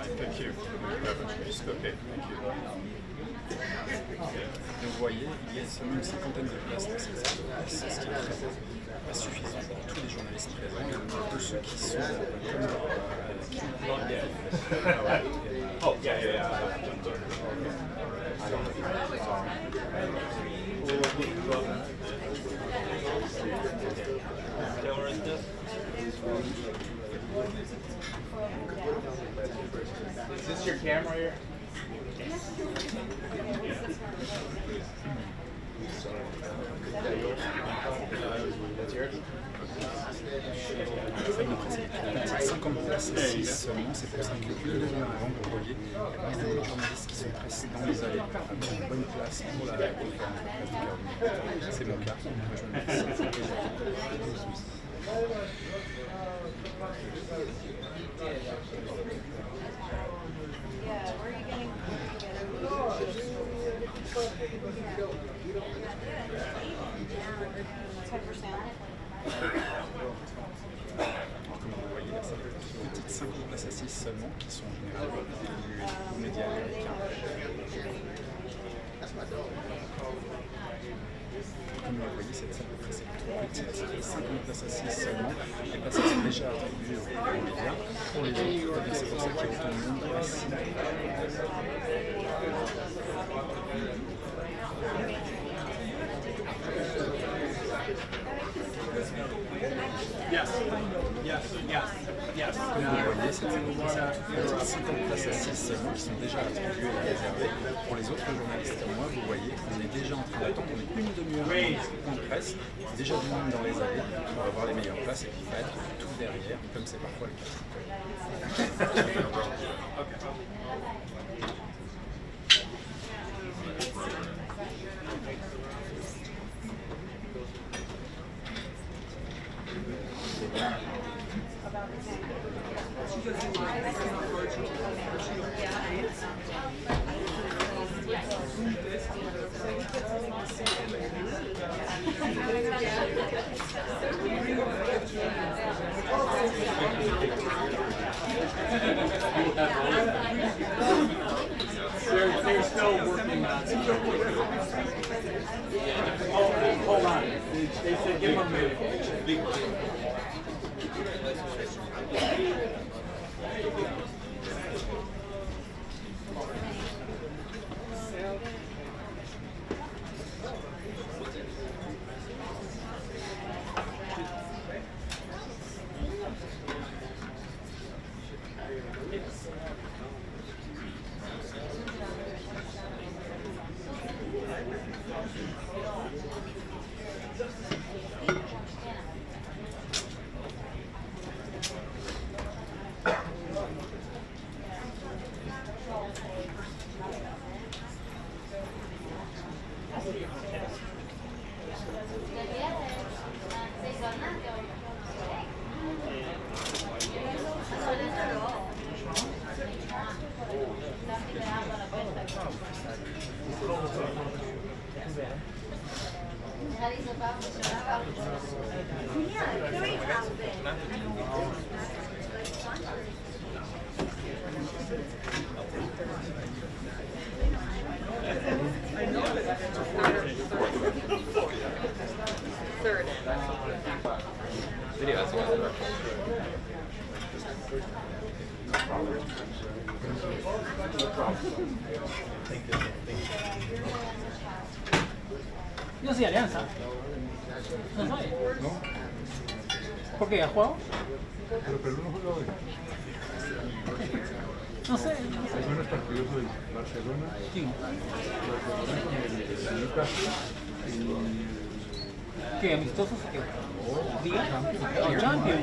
Thank you. Just okay. Thank you. Donc vous voyez, il y a seulement une cinquantaine de places dans cette salle de presse, ce qui est pas suffisant pour tous les journalistes présents, et tous ceux qui sont Oh, yeah. Is this your camera here? That's yours? 50 places ici seulement, c'est pour ça que plus de gens avant, vous voyez, il y a beaucoup de journalistes qui sont pressés dans les allées pour avoir une bonne place pour la conférence. C'est mon cas. Moi, je me Comme vous voyez, là, c'est des petites 50 places assises seulement qui sont en général des médias américains. Comme vous voyez, cette salle de presse est trop petite, 50 places assises seulement. Les places sont déjà attribuées aux médias. Pour les autres, c'est pour ça qu'il y a autant de monde assis. Comme vous voyez, c'est 50 places assises seulement qui sont déjà attribuées et réservées. Pour les autres journalistes comme moi, vous voyez, on est déjà en train d'attendre, on est une demi-heure en presse, déjà du monde dans les allées pour avoir les meilleures places et puis pas être tout derrière, comme c'est parfois le cas. They're still working on it. Hold on. They said give them a minute. Yo soy Alianza. ¿No sabe? ¿No? ¿Por qué? ¿Ha jugado? Pero Perú no juega hoy. No sé. Hay buenos partidos hoy. Barcelona. ¿Quién? Barcelona con el Newcastle. ¿Qué? ¿Amistosos o qué? ¿Liga? ¿O Champions?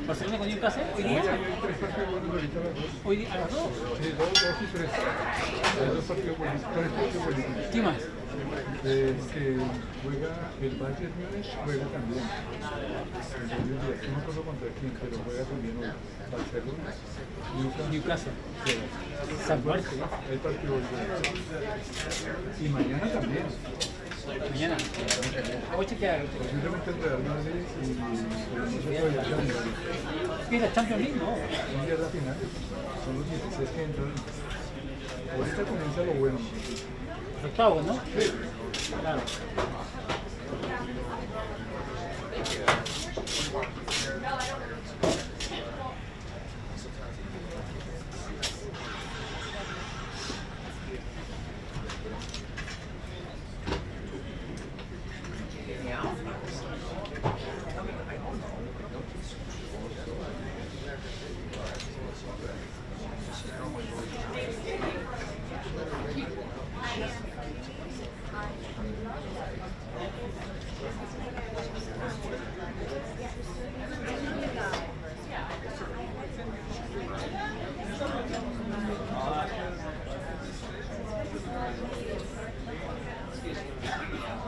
¿Barcelona con Newcastle? ¿Hoy día? Hay tres partidos buenos ahorita a las 2. ¿Hoy día? ¿A las 2? Sí, 2 y 3. Hay dos partidos buenos, tres partidos buenos. ¿Quién más? Que juega el Bayern Múnich, juega también. No me acuerdo contra quién, pero juega también hoy. Barcelona, Newcastle. San Marcos. Hay partidos buenos. Y mañana también. Mañana. Voy a chequear. Posiblemente el Real Madrid y el proceso de la Champions. ¿Qué es la Champions League? No. Un día es la final. Son los 16 que entran. Ahorita comienza lo bueno. Los octavos, ¿no? Sí. Claro.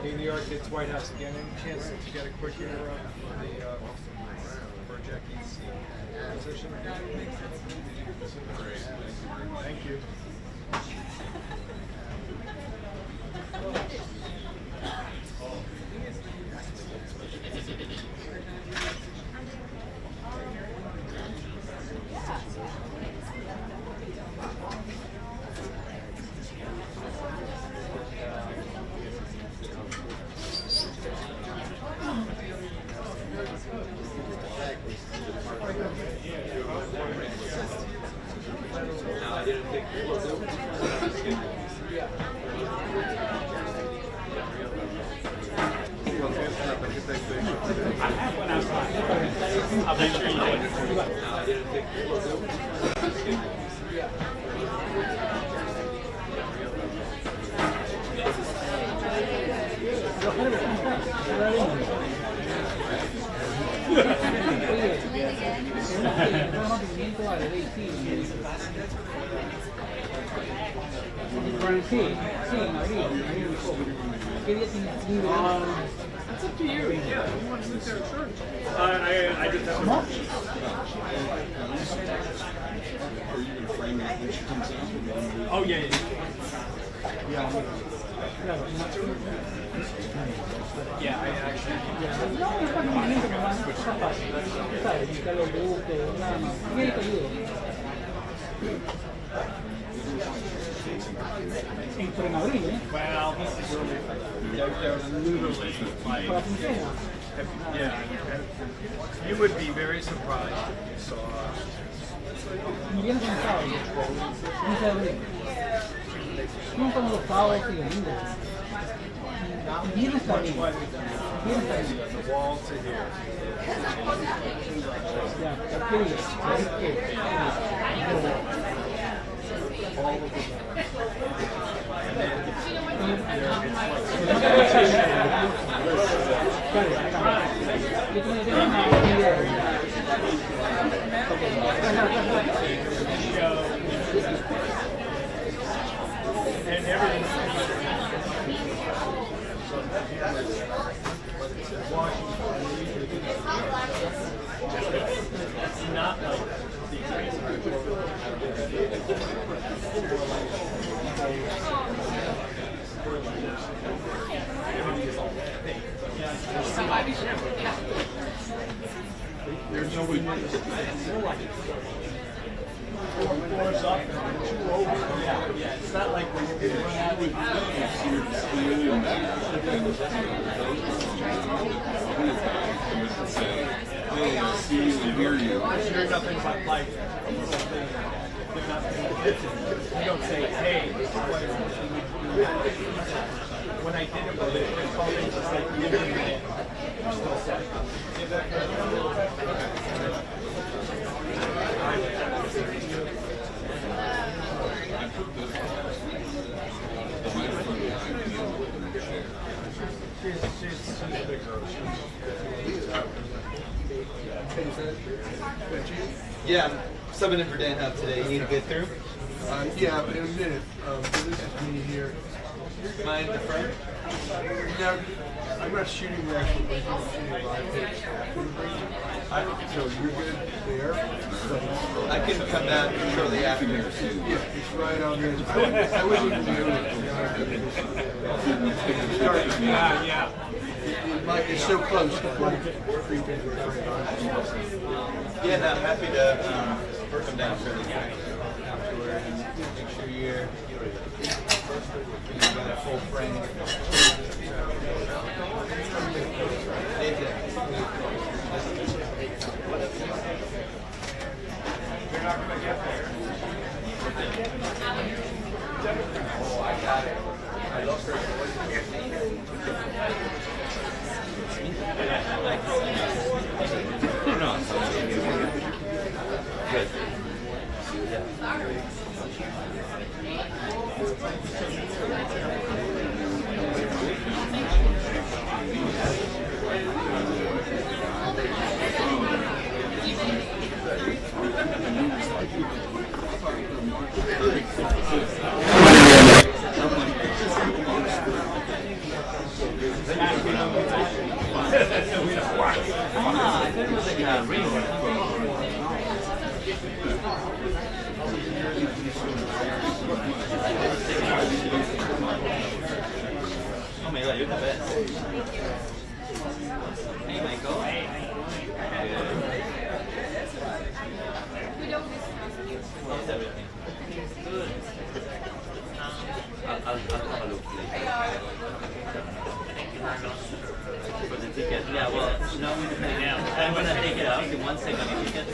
Hey, New York, it's White House again. Any chance to get a quick interrupt on the for Jackie's position? Thank you. I'll make sure you do. Sí, en abril. ¿Qué día tienes libre? It's up to you. Yeah, you want to sit there at church? I just have to. Oh, yeah, yeah. Yeah, I actually. No, es para un momento nomás, no está fácil. Tú sabes, buscar los productos, nada más. ¿Qué te ayudo? En abril, ¿eh? Well, this is really. They're literally like. Para Quincena. Yeah. You would be very surprised if you saw. Mi viernes es un sábado, 15 de abril. No como los sábados y domingos. Viernes también. Viernes también. The wall to here. Ya, ¿qué día? And everything. It's not like there's no way. Floors up and two over. Yeah. It's not like when you run out with you're nothing but like a little thing. They're not you don't say, hey, when I did it with it, they called it just like giving it. Still set. She's big girl. Yeah, I'm subbing in for Dan Huff today. You need to get through? Yeah, in a minute. So this is me here. Mind the front? Now, I'm not shooting the actual video, I'm shooting live. So you're good there. I can come back shortly after. Yeah, it's right on there. I wouldn't even do it. Yeah. It's so close to like creep into it. Yeah, no, I'm happy to come down fairly quick afterward and make sure you're got a full frame. You're not going to get there. Oh, I got it. I lost her. No, good. I thought it was like a ring. Oh my god, you're the best. Hey Michael. How's everything? Good. I'll have a look later. For the ticket? Yeah, well, no, I'm gonna take it out in 1 second. The ticket.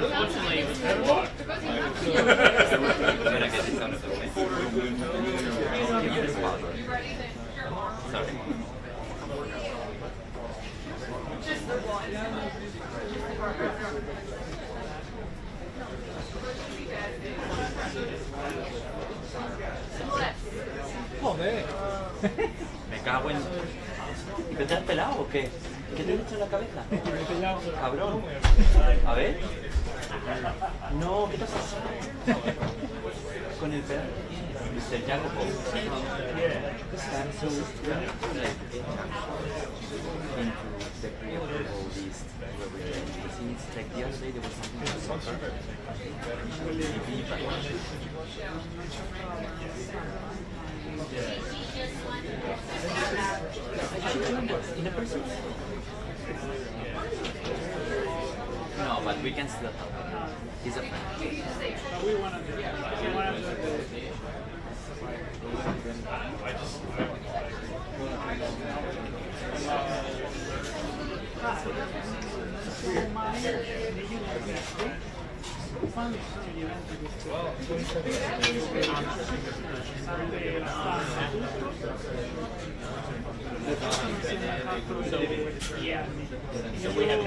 Unfortunately, it was I'm gonna get this out of the way. Sorry. Joder. Me cago en... ¿Qué te has pelado o qué? ¿Qué te has hecho en la cabeza? Cabrón. A ver. No, ¿qué te pasa? Con el perro. Mr. Jacopo. I'm so like into the pre-approval list since like the other day there was something about soccer. In a person? No, but we can still help. He's a friend. We want to do it. Yeah. So we have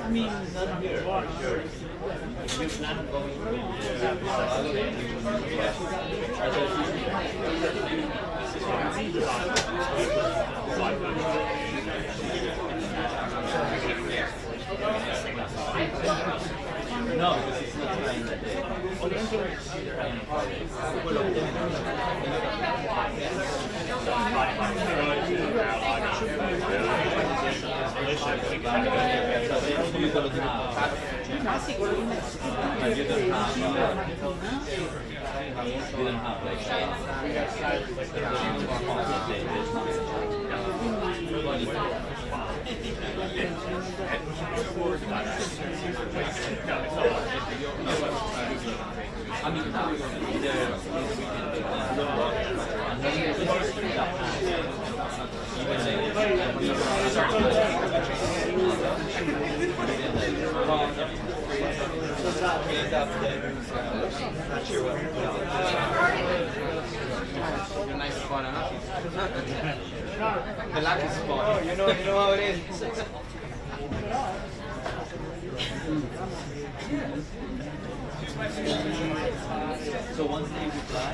I mean, not here. If you plan on going No, because it's not trying that day. You don't have like I mean, You're nice spot, huh? the lucky spot. You know how it is. So once they reply,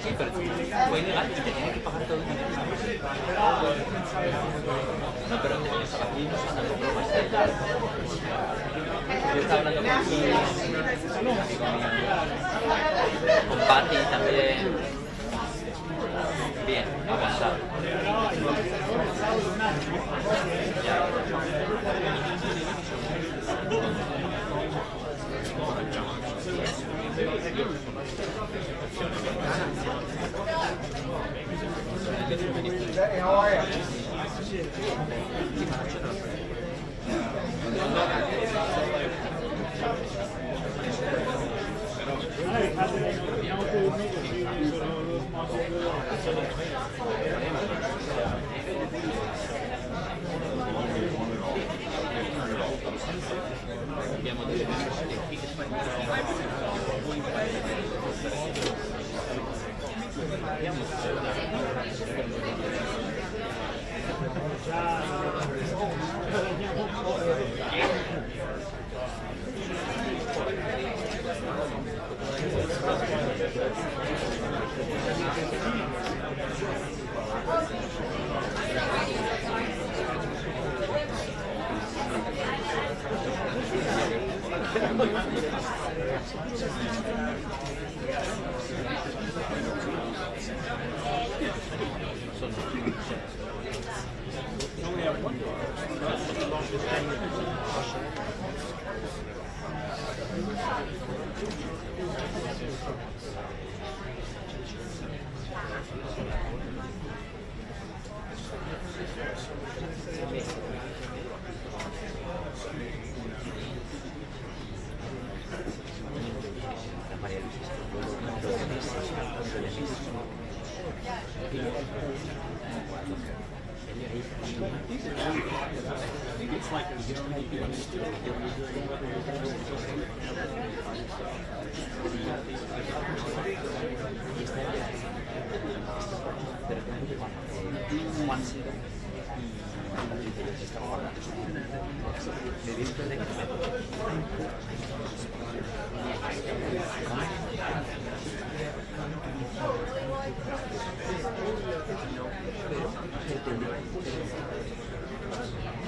sí, pero fue ilegal y tenía que pagar todo el dinero. No, pero aquí no se anda con bromas. Yo estaba hablando con Patti también. Bien, avanzado. Hey, how are you?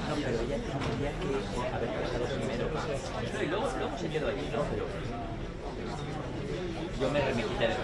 No, pero ella tendría que haber trabajado primero. No, y luego se quedó allí, ¿no? Pero yo me remití de nuevo.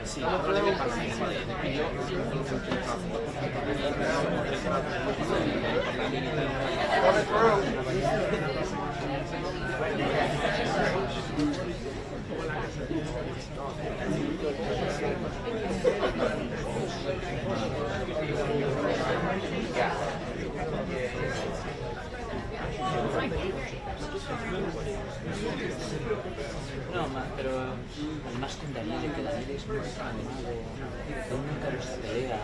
Sì, non deve parlare No, pero además con Daniel, que Daniel es muy calmado, él nunca nos pelea.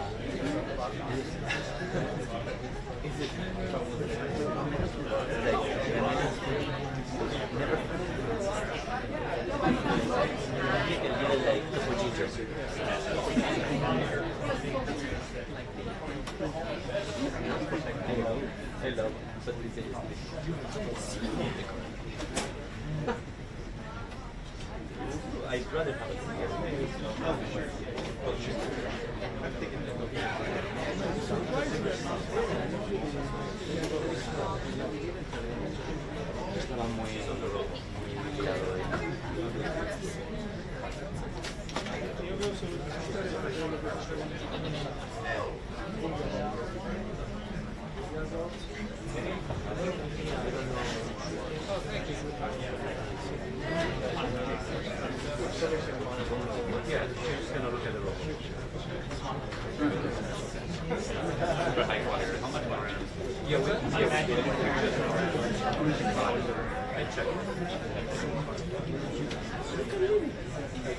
Hello. I'd rather have it here. Estaba muy tirado de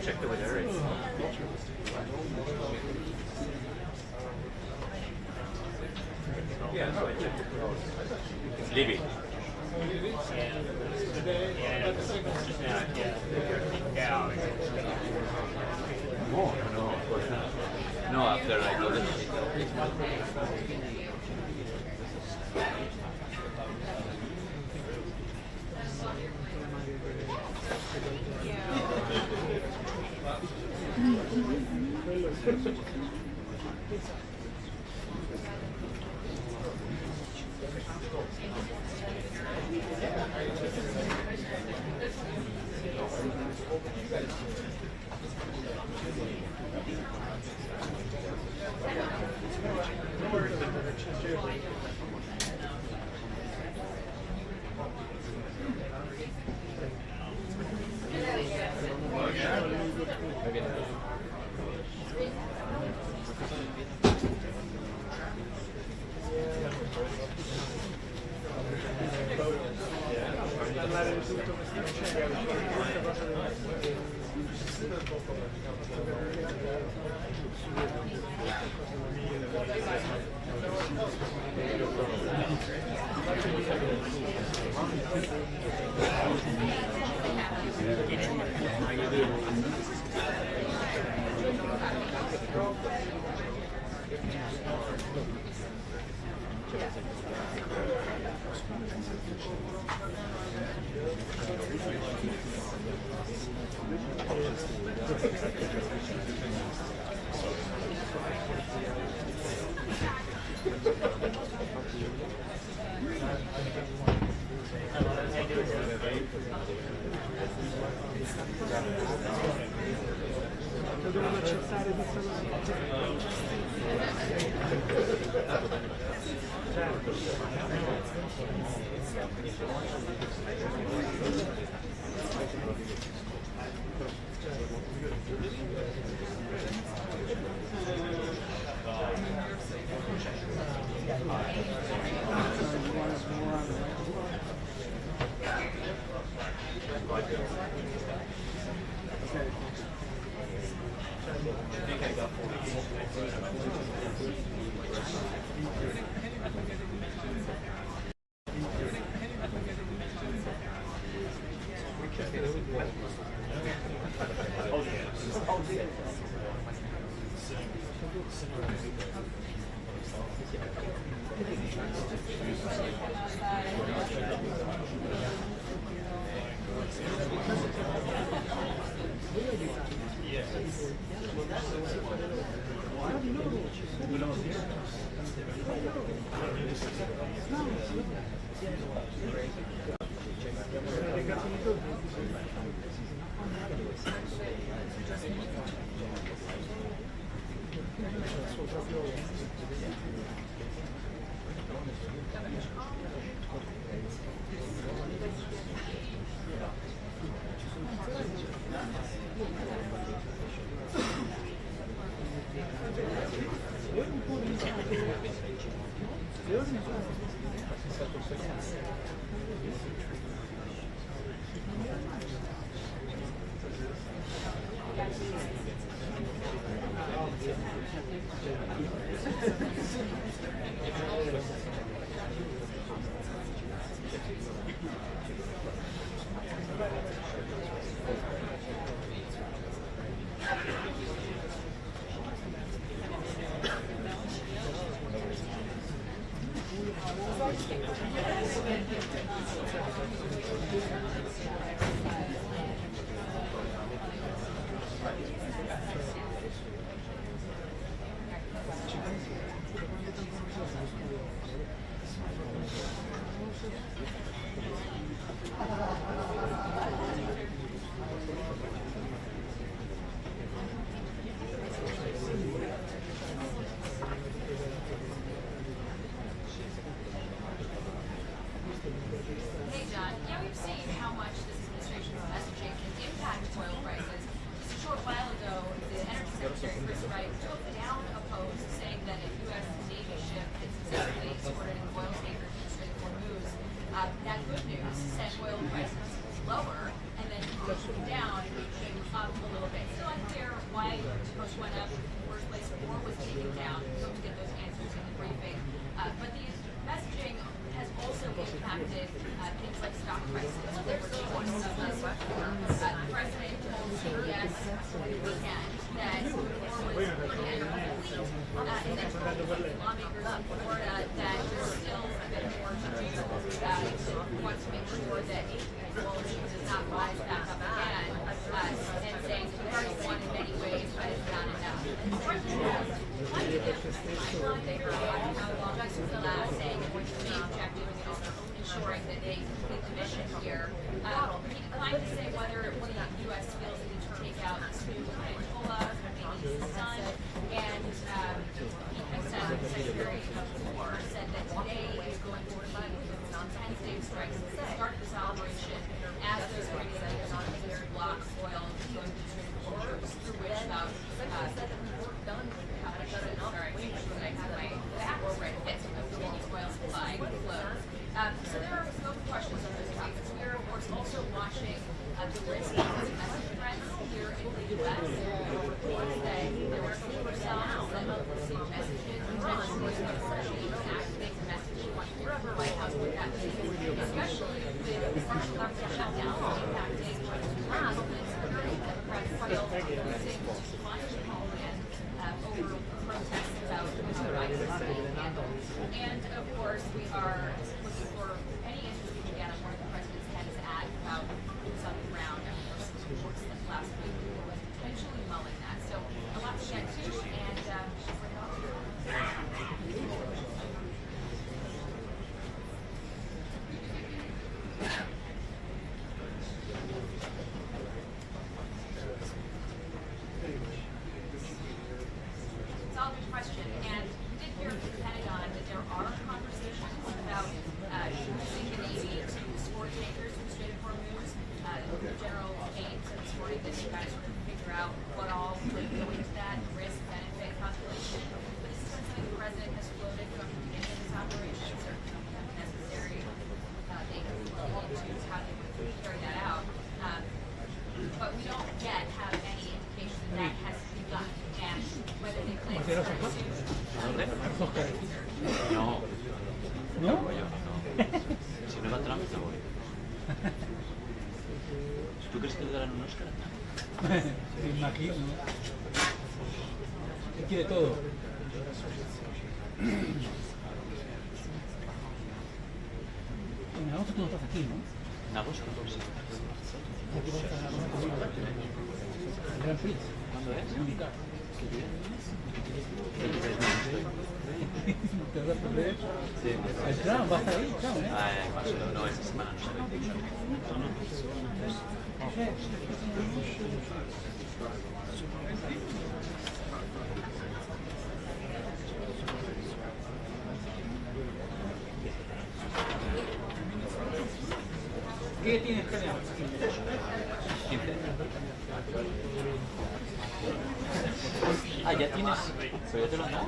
Check the weather. Yeah, no, I checked it. Leavitt. No, of course not. No, after I got it. Hey John, yeah, we've seen how much this administration's messaging can impact oil prices. Just a short while ago, the Energy Secretary Hegseth took down a post saying that a U.S. Navy ship had successfully escorted an oil tanker to the Strait of Hormuz. That good news sent oil prices lower, and then pushed them down, reaching up a little bit. Still unclear why the post went up in the first place or was taken down. We hope to get those answers in the briefing. But the messaging has also impacted things like stock prices. They were the point of this. The president told CBS over the weekend that war was pretty incomplete, and then told lawmakers in Florida that there's still a bit more to do. They want to make sure that oil does not rise back up again, and saying the party won in many ways, but it's not enough. The president has plenty of timeline there on how long this will last, saying that the main objective is ensuring that they complete the mission here. He declined to say whether the U.S. feels it needs to take out Ayatollah, maybe his son, and Secretary of War said that today is going to be on 10-day strikes to start this operation as those Iranians on their blocks oil going to the Strait of Hormuz, through which about so there are no questions on those topics. We are, of course, also watching the risk of domestic threats here in the U.S. There were reports that there were sleeper cells that received messages, potentially activate the message you want to hear of the White House with that, especially with the partial government shutdown impacting Homeland Security. Democrats still losing to fund Homeland over protests about how ISIS is being handled. And, of course, we are looking for any interview we can get on where the president's head is at about boots on the ground. And, of course, reports that last week we were potentially mulling that. So a lot to get to, and solid question. And we did hear from the Pentagon that there are conversations about using the Navy to escort tankers to the Strait of Hormuz. General aims at escorting this to kind of sort of figure out what all would go into that, risk-benefit calculation. But this is something the president has floated from the beginning of this operation, certainly necessary. They can look into how they would carry that out. But we don't yet have any indication that that has begun, and whether they plan to start soon. No. ¿No? Si no va Trump, no voy. ¿Tú crees que le darán un Oscar a Trump? Me imagino. Él quiere todo. En agosto tú no estás aquí, ¿no? En agosto, sí. Aquí vas a estar el Gran Prix. ¿Cuándo es? En Unicar. Qué bien. Te vas a perder. Sí. El Trump va a estar ahí, Trump, ¿eh? No, esta semana no. ¿Qué tienes planeado? Ah, ya tienes. Pero ya te lo han dado.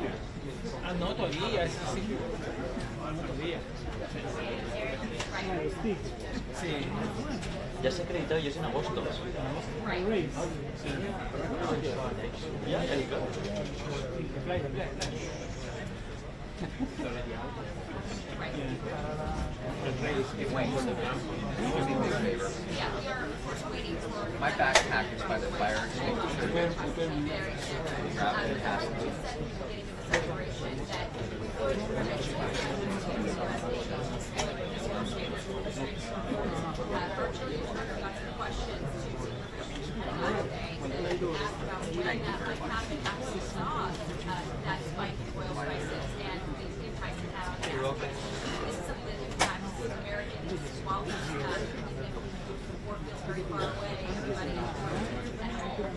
Ah, no, todavía, eso sí. No, todavía. Sí. Ya se ha acreditado y es en agosto. Yeah, there you go. My backpack is by the fire extinguisher. Very far away, everybody at home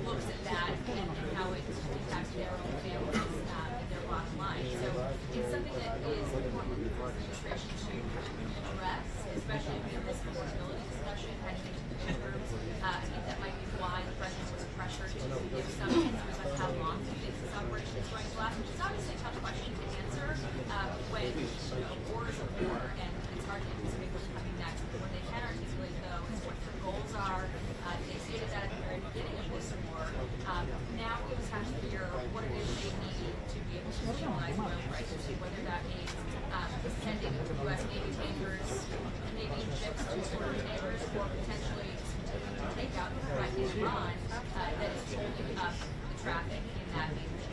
looks at that and how it impacts their own families and their bottom line. So it's something that is important for the administration to address, especially in this affordability discussion heading into the midterms. I think that might be why the president was pressured to give some answers on how long he thinks this operation is going to last, which is obviously a tough question to answer when war is a war and it's hard to anticipate what's coming next. But what they can articulate, though, is what their goals are. They stated that at the very beginning of this war. Now we just have to figure what it is they need to be able to stabilize oil prices, whether that means sending U.S. Navy tankers, maybe ships to escort tankers, or potentially take out the threat in Iran that is holding up the traffic in that major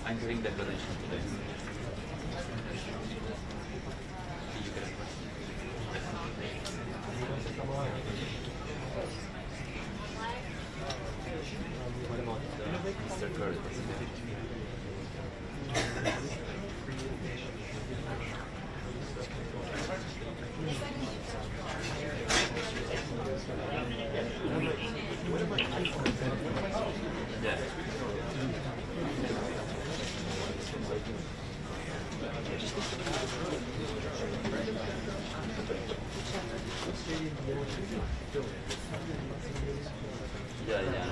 I'm doing declaration today. Did you get it? What about Mr. Curtis? Ya, ya.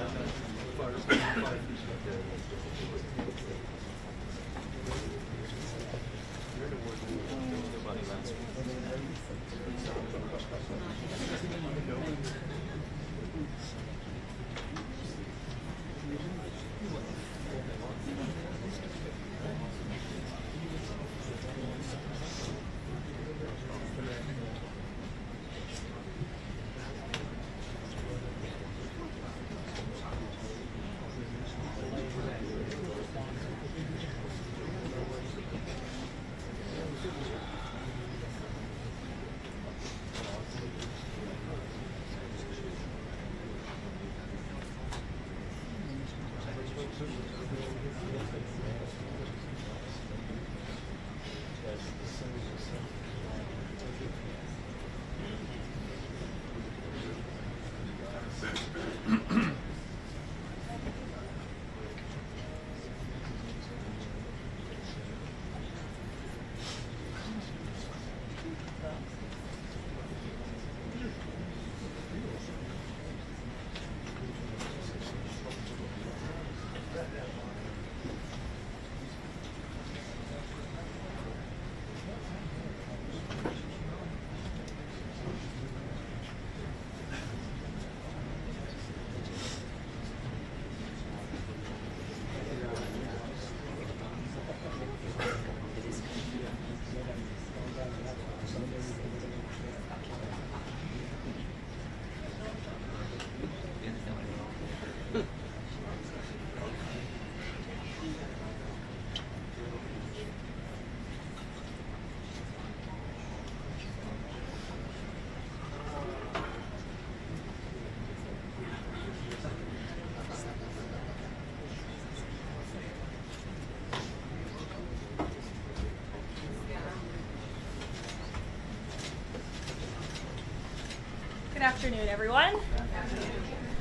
Good afternoon, everyone.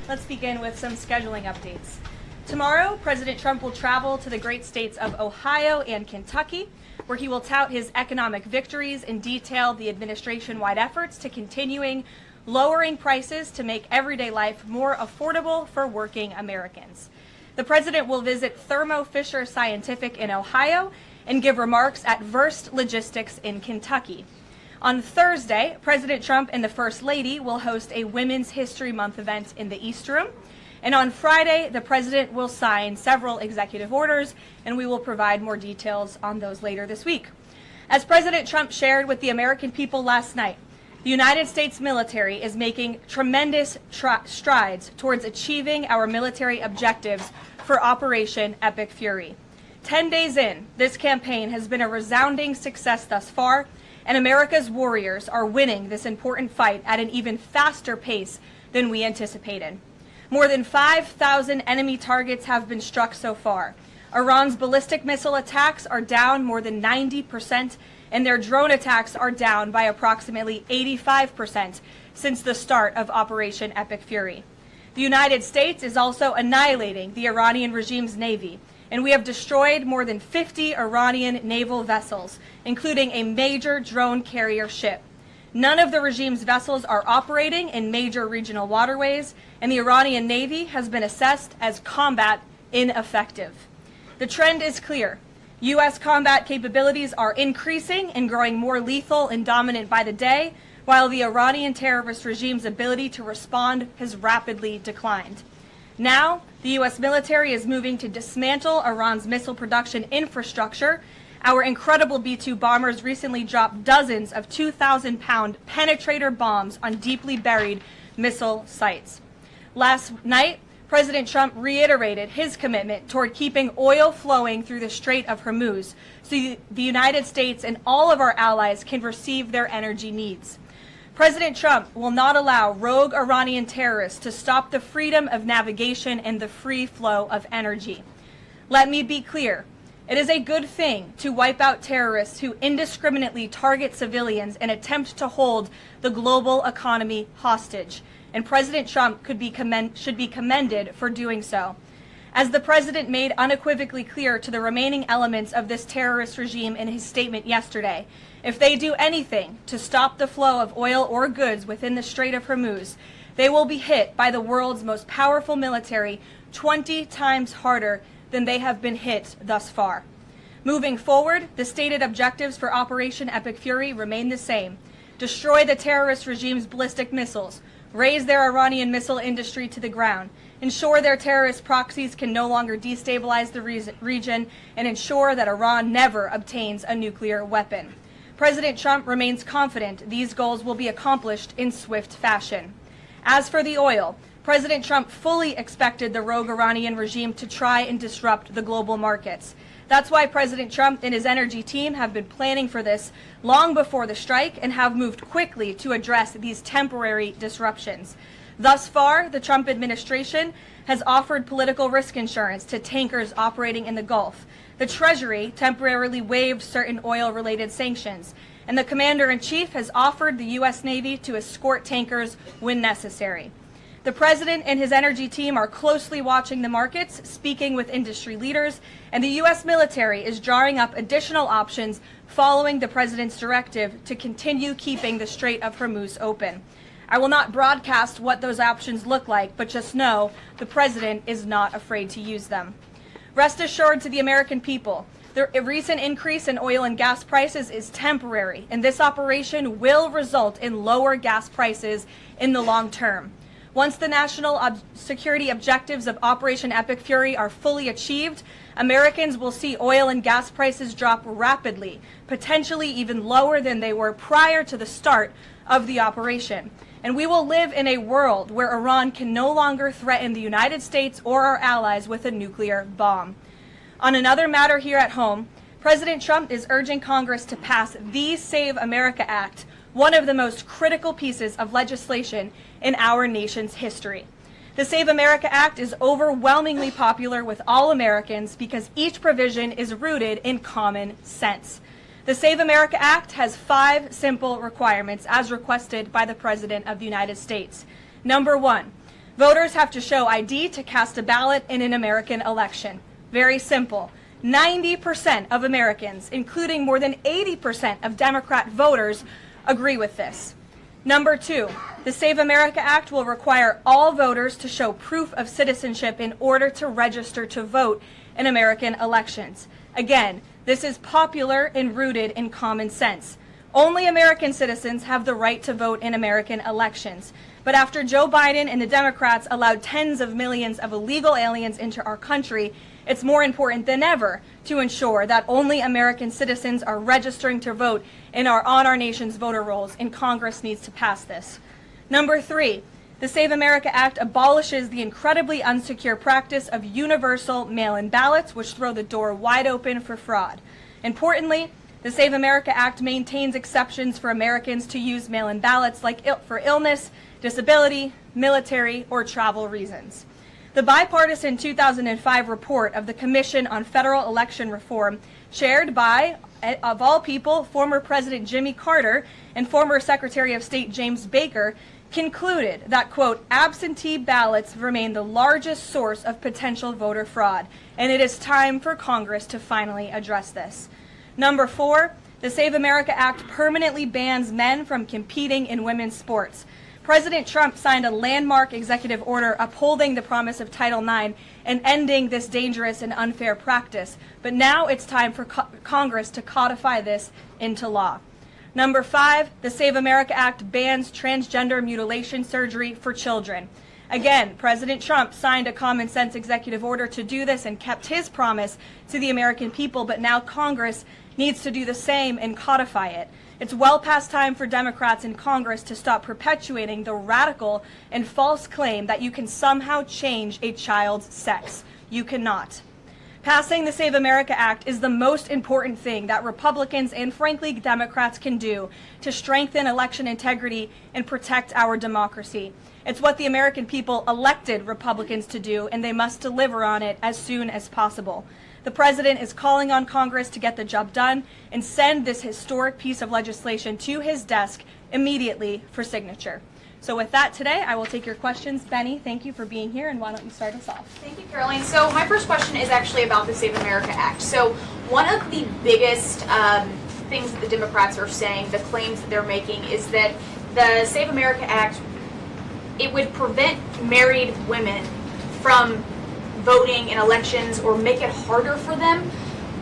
Let's begin with some scheduling updates. Tomorrow, President Trump will travel to the great states of Ohio and Kentucky, where he will tout his economic victories and detail the administration-wide efforts to continuing lowering prices to make everyday life more affordable for working Americans. The president will visit Thermo Fisher Scientific in Ohio and give remarks at Verst Logistics in Kentucky. On Thursday, President Trump and the First Lady will host a Women's History Month event in the East Room. And on Friday, the president will sign several executive orders, and we will provide more details on those later this week. As President Trump shared with the American people last night, the United States military is making tremendous strides towards achieving our military objectives for Operation Epic Fury. 10 days in, this campaign has been a resounding success thus far, and America's warriors are winning this important fight at an even faster pace than we anticipated. More than 5,000 enemy targets have been struck so far. Iran's ballistic missile attacks are down more than 90%, and their drone attacks are down by approximately 85% since the start of Operation Epic Fury. The United States is also annihilating the Iranian regime's navy, and we have destroyed more than 50 Iranian naval vessels, including a major drone carrier ship. None of the regime's vessels are operating in major regional waterways, and the Iranian Navy has been assessed as combat ineffective. The trend is clear. U.S. combat capabilities are increasing and growing more lethal and dominant by the day, while the Iranian terrorist regime's ability to respond has rapidly declined. Now, the U.S. military is moving to dismantle Iran's missile production infrastructure. Our incredible B-2 bombers recently dropped dozens of 2,000-pound penetrator bombs on deeply buried missile sites. Last night, President Trump reiterated his commitment toward keeping oil flowing through the Strait of Hormuz so the United States and all of our allies can receive their energy needs. President Trump will not allow rogue Iranian terrorists to stop the freedom of navigation and the free flow of energy. Let me be clear. It is a good thing to wipe out terrorists who indiscriminately target civilians and attempt to hold the global economy hostage, and President Trump should be commended for doing so. As the president made unequivocally clear to the remaining elements of this terrorist regime in his statement yesterday, if they do anything to stop the flow of oil or goods within the Strait of Hormuz, They will be hit by the world's most powerful military 20 times harder than they have been hit thus far. Moving forward, the stated objectives for Operation Epic Fury remain the same: destroy the terrorist regime's ballistic missiles, raise their Iranian missile industry to the ground, ensure their terrorist proxies can no longer destabilize the region, and ensure that Iran never obtains a nuclear weapon. President Trump remains confident these goals will be accomplished in swift fashion. As for the oil, President Trump fully expected the rogue Iranian regime to try and disrupt the global markets. That's why President Trump and his energy team have been planning for this long before the strike and have moved quickly to address these temporary disruptions. Thus far, the Trump administration has offered political risk insurance to tankers operating in the Gulf. The Treasury temporarily waived certain oil-related sanctions, and the Commander-in-Chief has offered the U.S. Navy to escort tankers when necessary. The President and his energy team are closely watching the markets, speaking with industry leaders, and the U.S. military is drawing up additional options following the President's directive to continue keeping the Strait of Hormuz open. I will not broadcast what those options look like, but just know the President is not afraid to use them. Rest assured to the American people, the recent increase in oil and gas prices is temporary, and this operation will result in lower gas prices in the long term. Once the national security objectives of Operation Epic Fury are fully achieved, Americans will see oil and gas prices drop rapidly, potentially even lower than they were prior to the start of the operation. And we will live in a world where Iran can no longer threaten the United States or our allies with a nuclear bomb. On another matter here at home, President Trump is urging Congress to pass the Save America Act, one of the most critical pieces of legislation in our nation's history. The Save America Act is overwhelmingly popular with all Americans because each provision is rooted in common sense. The Save America Act has 5 simple requirements as requested by the President of the United States. Number 1, voters have to show ID to cast a ballot in an American election. Very simple. 90% of Americans, including more than 80% of Democrat voters, agree with this. Number 2, the Save America Act will require all voters to show proof of citizenship in order to register to vote in American elections. Again, this is popular and rooted in common sense. Only American citizens have the right to vote in American elections. But after Joe Biden and the Democrats allowed tens of millions of illegal aliens into our country, it's more important than ever to ensure that only American citizens are registering to vote on our nation's voter rolls, and Congress needs to pass this. Number 3, the Save America Act abolishes the incredibly unsecure practice of universal mail-in ballots, which throw the door wide open for fraud. Importantly, the Save America Act maintains exceptions for Americans to use mail-in ballots for illness, disability, military, or travel reasons. The bipartisan 2005 report of the Commission on Federal Election Reform, chaired by, of all people, former President Jimmy Carter and former Secretary of State James Baker, concluded that, quote, absentee ballots remain the largest source of potential voter fraud, and it is time for Congress to finally address this. Number 4, the Save America Act permanently bans men from competing in women's sports. President Trump signed a landmark executive order upholding the promise of Title IX and ending this dangerous and unfair practice. But now it's time for Congress to codify this into law. Number 5, the Save America Act bans transgender mutilation surgery for children. Again, President Trump signed a common sense executive order to do this and kept his promise to the American people, but now Congress needs to do the same and codify it. It's well past time for Democrats in Congress to stop perpetuating the radical and false claim that you can somehow change a child's sex. You cannot. Passing the Save America Act is the most important thing that Republicans and, frankly, Democrats can do to strengthen election integrity and protect our democracy. It's what the American people elected Republicans to do, and they must deliver on it as soon as possible. The President is calling on Congress to get the job done and send this historic piece of legislation to his desk immediately for signature. So with that today, I will take your questions. Benny, thank you for being here, and why don't you start us off? Thank you, Karoline. So my first question is actually about the Save America Act. So one of the biggest things that the Democrats are saying, the claims that they're making, is that the Save America Act it would prevent married women from voting in elections or make it harder for them.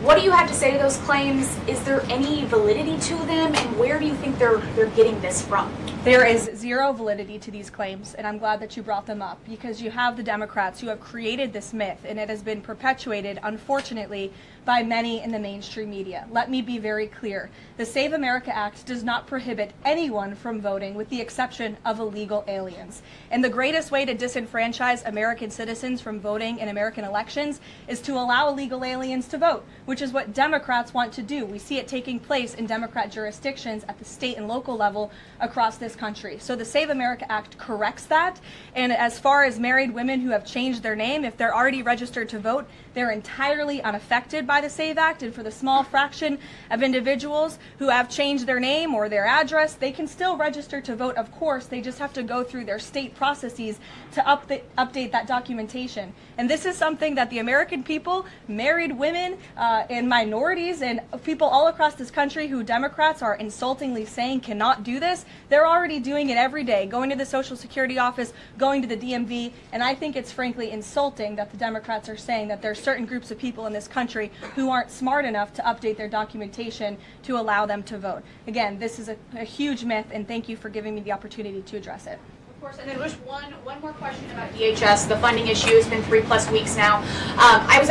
What do you have to say to those claims? Is there any validity to them, and where do you think they're getting this from? There is zero validity to these claims, and I'm glad that you brought them up, because you have the Democrats who have created this myth, and it has been perpetuated, unfortunately, by many in the mainstream media. Let me be very clear. The Save America Act does not prohibit anyone from voting with the exception of illegal aliens. And the greatest way to disenfranchise American citizens from voting in American elections is to allow illegal aliens to vote, which is what Democrats want to do. We see it taking place in Democrat jurisdictions at the state and local level across this country. So the Save America Act corrects that. And as far as married women who have changed their name, if they're already registered to vote, they're entirely unaffected by the SAVE Act. And for the small fraction of individuals who have changed their name or their address, they can still register to vote, of course. They just have to go through their state processes to update that documentation. And this is something that the American people, married women, and minorities, and people all across this country who Democrats are insultingly saying cannot do this, they're already doing it every day, going to the Social Security office, going to the DMV, and I think it's frankly insulting that the Democrats are saying that there's certain groups of people in this country who aren't smart enough to update their documentation to allow them to vote. Again, this is a huge myth, and thank you for giving me the opportunity to address it. Of course, and then just one more question about DHS. The funding issue has been 3+ weeks now. I was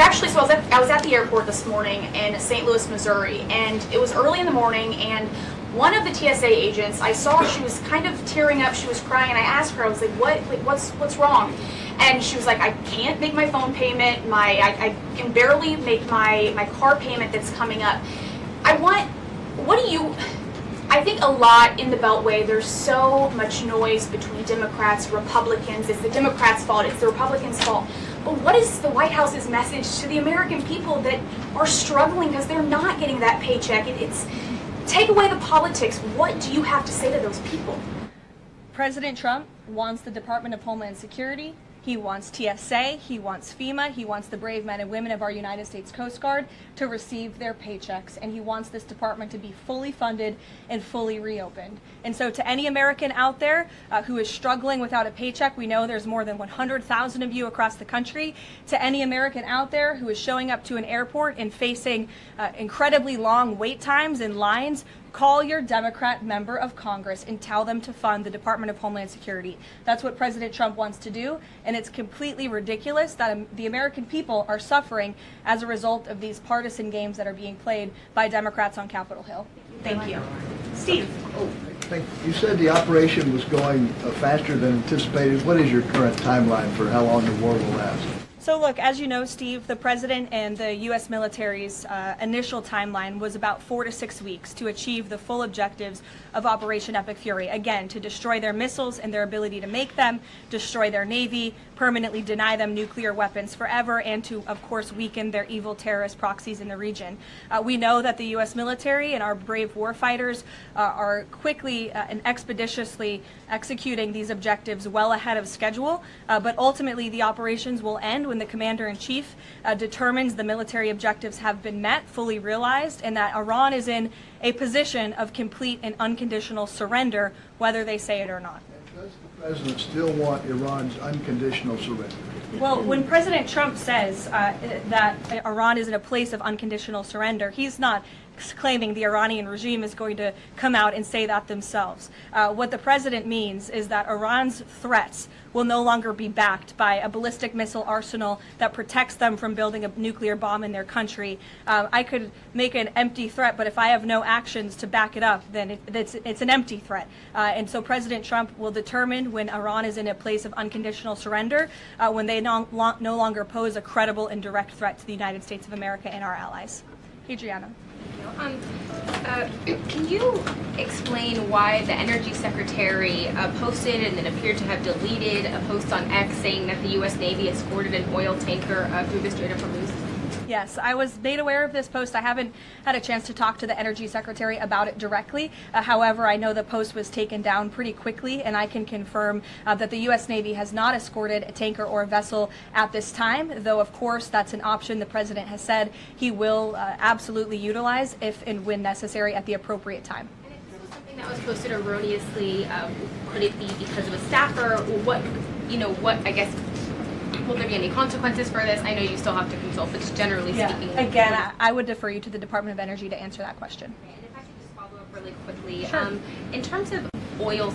at the airport this morning in St. Louis, Missouri, and it was early in the morning, and one of the TSA agents, I saw she was kind of tearing up, she was crying, and I asked her, I was like, what's wrong? And she was like, I can't make my phone payment, I can barely make my car payment that's coming up. I think a lot in the Beltway, there's so much noise between Democrats, Republicans. It's the Democrats' fault, it's the Republicans' fault. But what is the White House's message to the American people that are struggling because they're not getting that paycheck? It's take away the politics. What do you have to say to those people? President Trump wants the Department of Homeland Security. He wants TSA, he wants FEMA, he wants the brave men and women of our United States Coast Guard to receive their paychecks, and he wants this department to be fully funded and fully reopened. And so to any American out there who is struggling without a paycheck, we know there's more than 100,000 of you across the country. To any American out there who is showing up to an airport and facing incredibly long wait times and lines, call your Democrat member of Congress and tell them to fund the Department of Homeland Security. That's what President Trump wants to do, and it's completely ridiculous that the American people are suffering as a result of these partisan games that are being played by Democrats on Capitol Hill. Thank you. Steve. You said the operation was going faster than anticipated. What is your current timeline for how long the war will last? So look, as you know, Steve, the president and the U.S. military's initial timeline was about 4 to 6 weeks to achieve the full objectives of Operation Epic Fury. Again, to destroy their missiles and their ability to make them, destroy their Navy, permanently deny them nuclear weapons forever, and to, of course, weaken their evil terrorist proxies in the region. We know that the U.S. military and our brave warfighters are quickly and expeditiously executing these objectives well ahead of schedule, but ultimately the operations will end when the Commander-in-Chief determines the military objectives have been met, fully realized, and that Iran is in a position of complete and unconditional surrender, whether they say it or not. Does the president still want Iran's unconditional surrender? Well, when President Trump says that Iran is in a place of unconditional surrender, he's not claiming the Iranian regime is going to come out and say that themselves. What the president means is that Iran's threats will no longer be backed by a ballistic missile arsenal that protects them from building a nuclear bomb in their country. I could make an empty threat, but if I have no actions to back it up, then it's an empty threat. And so President Trump will determine when Iran is in a place of unconditional surrender, when they no longer pose a credible and direct threat to the United States of America and our allies. Adriana. Can you explain why the Energy Secretary posted and then appeared to have deleted a post on X saying that the U.S. Navy escorted an oil tanker through the Strait of Hormuz? Yes, I was made aware of this post. I haven't had a chance to talk to the Energy Secretary about it directly. However, I know the post was taken down pretty quickly, and I can confirm that the U.S. Navy has not escorted a tanker or a vessel at this time, though, of course, that's an option the President has said he will absolutely utilize if and when necessary at the appropriate time. Something that was posted erroneously, could it be because of a staffer? What, I guess, will there be any consequences for this? I know you still have to consult, but just generally speaking. Again, I would defer you to the Department of Energy to answer that question. And if I could just follow up really quickly. Sure. In terms of oil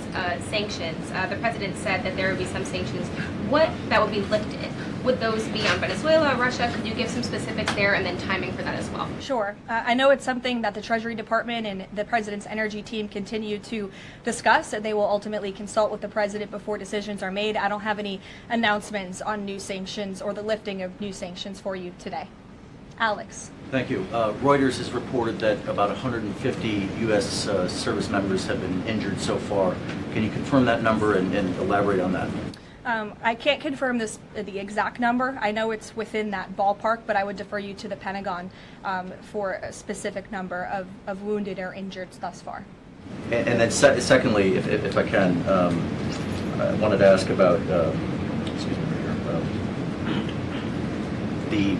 sanctions, the president said that there would be some sanctions that would be lifted. Would those be on Venezuela, Russia? Could you give some specifics there and then timing for that as well? Sure. I know it's something that the Treasury Department and the President's energy team continue to discuss, and they will ultimately consult with the President before decisions are made. I don't have any announcements on new sanctions or the lifting of new sanctions for you today. Alex. Thank you. Reuters has reported that about 150 U.S. service members have been injured so far. Can you confirm that number and elaborate on that? I can't confirm the exact number. I know it's within that ballpark, but I would defer you to the Pentagon for a specific number of wounded or injured thus far. And then secondly, if I can, I wanted to ask about,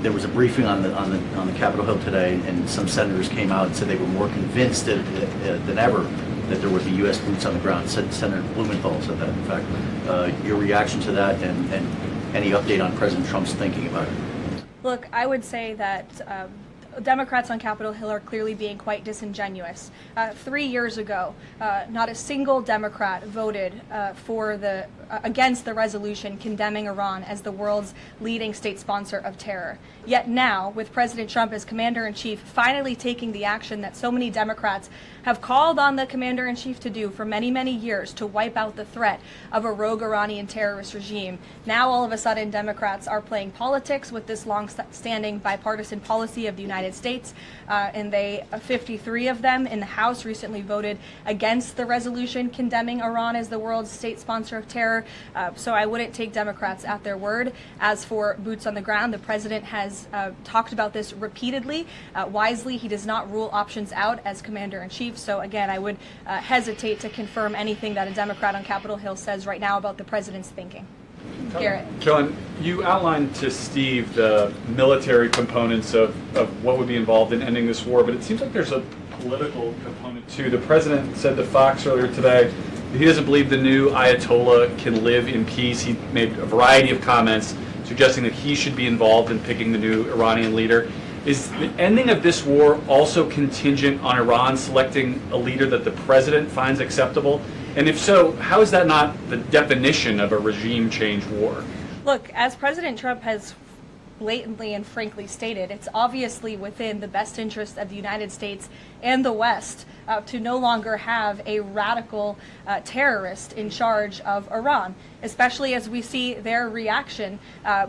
there was a briefing on the Capitol Hill today, and some senators came out and said they were more convinced than ever that there would be U.S. boots on the ground. Senator Blumenthal said that, in fact. Your reaction to that and any update on President Trump's thinking about it? Look, I would say that Democrats on Capitol Hill are clearly being quite disingenuous. 3 years ago, not a single Democrat voted against the resolution condemning Iran as the world's leading state sponsor of terror. Yet now, with President Trump as commander-in-chief finally taking the action that so many Democrats have called on the commander-in-chief to do for many, many years, to wipe out the threat of a rogue Iranian terrorist regime, now all of a sudden Democrats are playing politics with this long-standing bipartisan policy of the United States, and 53 of them in the House recently voted against the resolution condemning Iran as the world's state sponsor of terror. So I wouldn't take Democrats at their word. As for boots on the ground, the president has talked about this repeatedly. Wisely, he does not rule options out as commander-in-chief. So again, I would hesitate to confirm anything that a Democrat on Capitol Hill says right now about the president's thinking. Garrett. John, you outlined to Steve the military components of what would be involved in ending this war, but it seems like there's a political component too. The president said to Fox earlier today that he doesn't believe the new Ayatollah can live in peace. He made a variety of comments suggesting that he should be involved in picking the new Iranian leader. Is the ending of this war also contingent on Iran selecting a leader that the president finds acceptable? And if so, how is that not the definition of a regime change war? Look, as President Trump has blatantly and frankly stated, it's obviously within the best interest of the United States and the West to no longer have a radical terrorist in charge of Iran, especially as we see their reaction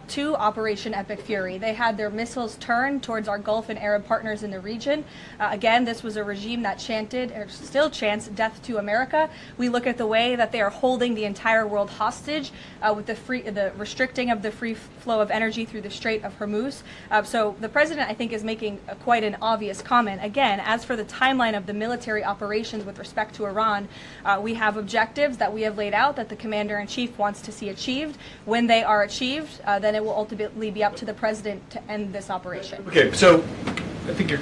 to Operation Epic Fury. They had their missiles turned towards our Gulf and Arab partners in the region. Again, this was a regime that chanted, or still chants, death to America. We look at the way that they are holding the entire world hostage with the restricting of the free flow of energy through the Strait of Hormuz. So the president, I think, is making quite an obvious comment. Again, as for the timeline of the military operations with respect to Iran, we have objectives that we have laid out that the commander-in-chief wants to see achieved. When they are achieved, then it will ultimately be up to the president to end this operation. Okay, so I think you're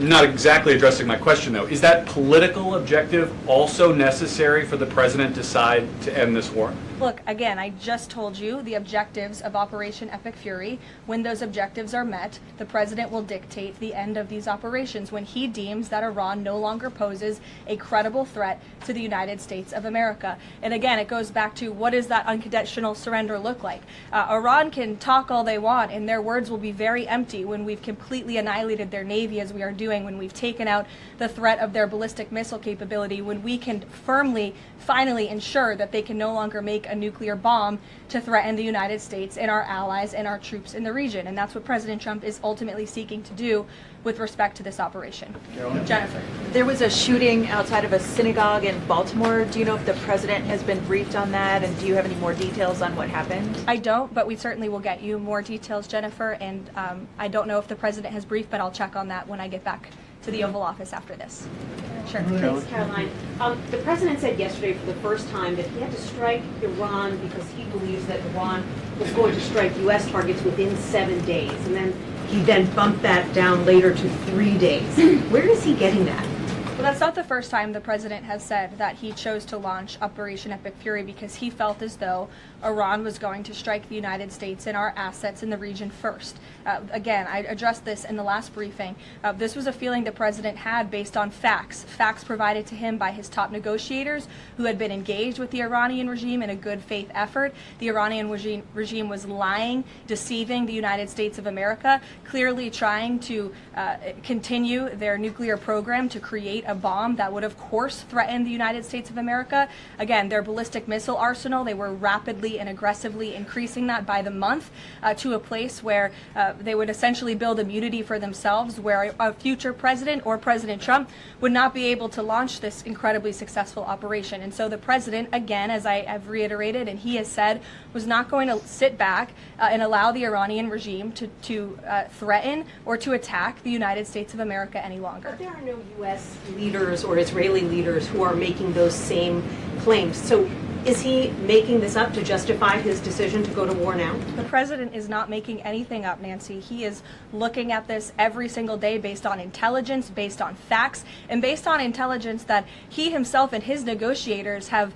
not exactly addressing my question, though. Is that political objective also necessary for the president to decide to end this war? Look, again, I just told you the objectives of Operation Epic Fury. When those objectives are met, the president will dictate the end of these operations when he deems that Iran no longer poses a credible threat to the United States of America. And again, it goes back to, what does that unconditional surrender look like? Iran can talk all they want, and their words will be very empty when we've completely annihilated their navy, as we are doing, when we've taken out the threat of their ballistic missile capability, when we can firmly, finally ensure that they can no longer make a nuclear bomb to threaten the United States and our allies and our troops in the region. And that's what President Trump is ultimately seeking to do with respect to this operation. Jennifer. There was a shooting outside of a synagogue in Baltimore. Do you know if the president has been briefed on that, and do you have any more details on what happened? I don't, but we certainly will get you more details, Jennifer, and I don't know if the president has briefed, but I'll check on that when I get back to the Oval Office after this. Sure. Thanks, Karoline. The president said yesterday for the first time that he had to strike Iran because he believes that Iran was going to strike U.S. targets within 7 days. And then he bumped that down later to 3 days. Where is he getting that? Well, that's not the first time the president has said that he chose to launch Operation Epic Fury because he felt as though Iran was going to strike the United States and our assets in the region first. Again, I addressed this in the last briefing. This was a feeling the president had based on facts provided to him by his top negotiators who had been engaged with the Iranian regime in a good faith effort. The Iranian regime was lying, deceiving the United States of America, clearly trying to continue their nuclear program to create a bomb that would of course threaten the United States of America. Again, their ballistic missile arsenal, they were rapidly and aggressively increasing that by the month to a place where they would essentially build immunity for themselves, where a future president or President Trump would not be able to launch this incredibly successful operation. And so the president, again, as I have reiterated and he has said, was not going to sit back and allow the Iranian regime to threaten or to attack the United States of America any longer. But there are no U.S. leaders or Israeli leaders who are making those same claims. So is he making this up to justify his decision to go to war now? The president is not making anything up, Nancy. He is looking at this every single day based on intelligence, based on facts, and based on intelligence that he himself and his negotiators have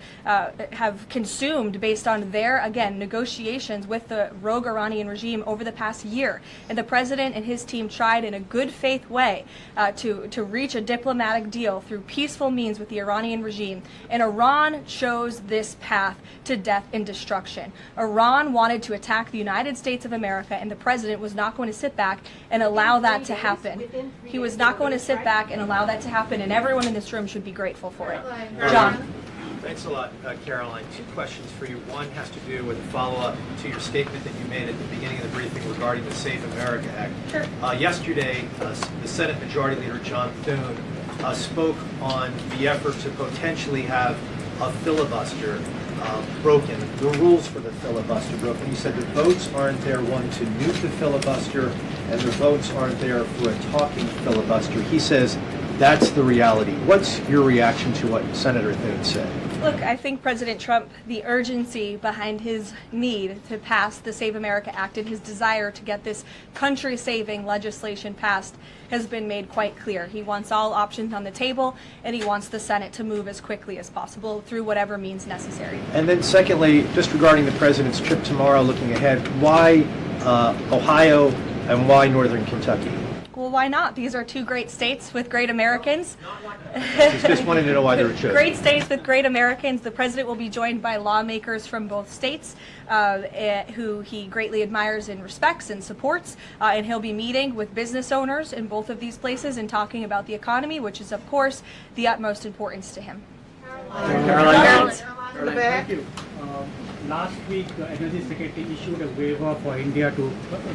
consumed based on their, again, negotiations with the rogue Iranian regime over the past year. And the president and his team tried in a good faith way to reach a diplomatic deal through peaceful means with the Iranian regime. And Iran chose this path to death and destruction. Iran wanted to attack the United States of America, and the president was not going to sit back and allow that to happen. He was not going to sit back and allow that to happen, and everyone in this room should be grateful for it. John. Thanks a lot, Karoline. Two questions for you. One has to do with a follow-up to your statement that you made at the beginning of the briefing regarding the Safe America Act. Sure. Yesterday, the Senate Majority Leader John Thune spoke on the effort to potentially have a filibuster broken, the rules for the filibuster broken. He said the votes aren't there, one, to nuke the filibuster, and the votes aren't there for a talking filibuster. He says that's the reality. What's your reaction to what Senator Thune said? Look, I think President Trump, the urgency behind his need to pass the Save America Act and his desire to get this country-saving legislation passed has been made quite clear. He wants all options on the table, and he wants the Senate to move as quickly as possible through whatever means necessary. And then secondly, just regarding the president's trip tomorrow, looking ahead, why Ohio and why Northern Kentucky? Well, why not? These are two great states with great Americans. Just wanted to know why they were chosen. Great states with great Americans. The president will be joined by lawmakers from both states who he greatly admires and respects and supports. And he'll be meeting with business owners in both of these places and talking about the economy, which is, of course, the utmost importance to him. Caroline. Thank you. Last week, the Energy Secretary issued a waiver for India to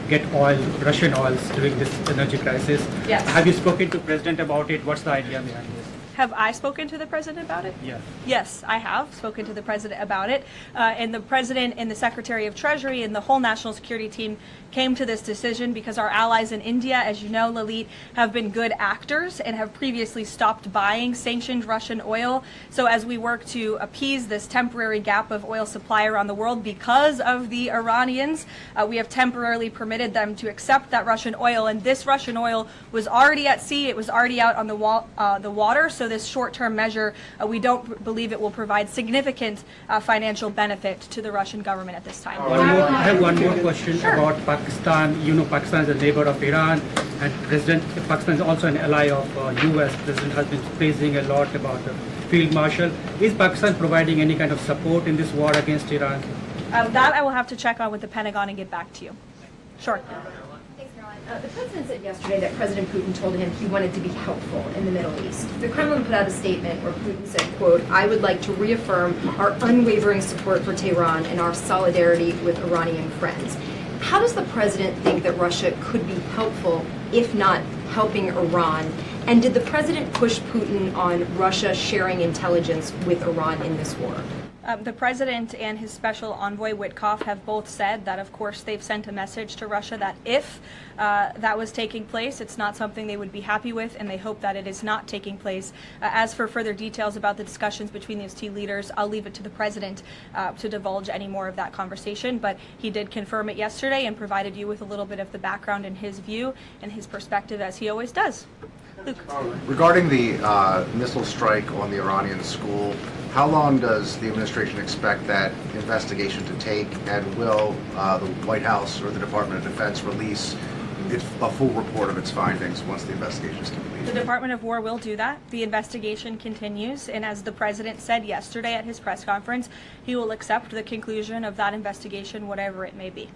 get oil, Russian oils during this energy crisis. Yes. Have you spoken to the President about it? What's the idea behind this? Have I spoken to the president about it? Yes. Yes, I have spoken to the president about it. And the president and the Secretary of Treasury and the whole national security team came to this decision because our allies in India, as you know, Leavitt, have been good actors and have previously stopped buying sanctioned Russian oil. So as we work to appease this temporary gap of oil supply around the world because of the Iranians, we have temporarily permitted them to accept that Russian oil. And this Russian oil was already at sea. It was already out on the water. So this short-term measure, we don't believe it will provide significant financial benefit to the Russian government at this time. I have one more question about Pakistan. You know, Pakistan is a neighbor of Iran, and Pakistan is also an ally of U.S. President has been praising a lot about the field marshal. Is Pakistan providing any kind of support in this war against Iran? That I will have to check on with the Pentagon and get back to you. Sure. The president said yesterday that President Putin told him he wanted to be helpful in the Middle East. The Kremlin put out a statement where Putin said, quote, "I would like to reaffirm our unwavering support for Tehran and our solidarity with Iranian friends." How does the president think that Russia could be helpful, if not helping Iran? And did the president push Putin on Russia sharing intelligence with Iran in this war? The president and his special envoy Witkoff have both said that, of course, they've sent a message to Russia that if that was taking place, it's not something they would be happy with, and they hope that it is not taking place. As for further details about the discussions between these two leaders, I'll leave it to the president to divulge any more of that conversation, but he did confirm it yesterday and provided you with a little bit of the background and his view and his perspective, as he always does. Luke. Regarding the missile strike on the Iranian school, how long does the administration expect that investigation to take, and will the White House or the Department of Defense release a full report of its findings once the investigation is complete? The Department of War will do that. The investigation continues, and as the President said yesterday at his press conference, he will accept the conclusion of that investigation, whatever it may be.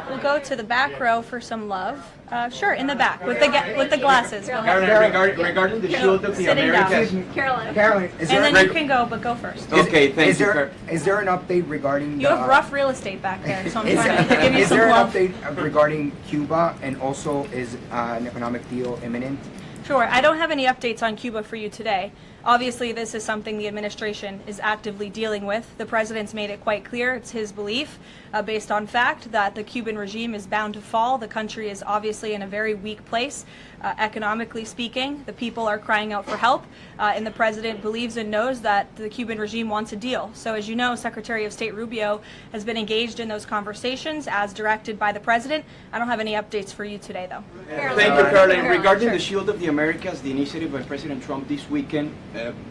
We'll go to the back row for some love. Sure, in the back with the glasses. Go ahead. Regarding the shield of the Americas. Caroline, is and there then you can go, but go first. Okay, thank you. Is there an update regarding You have rough real estate back there, so I'm trying to give you some love. Is there an update regarding Cuba, and also is an economic deal imminent? Sure. I don't have any updates on Cuba for you today. Obviously, this is something the administration is actively dealing with. The president's made it quite clear it's his belief, based on fact, that the Cuban regime is bound to fall. The country is obviously in a very weak place, economically speaking. The people are crying out for help, and the president believes and knows that the Cuban regime wants a deal. So as you know, Secretary of State Rubio has been engaged in those conversations as directed by the president. I don't have any updates for you today, though. Thank you, Caroline. Regarding the Shield of the Americas, the initiative by President Trump this weekend,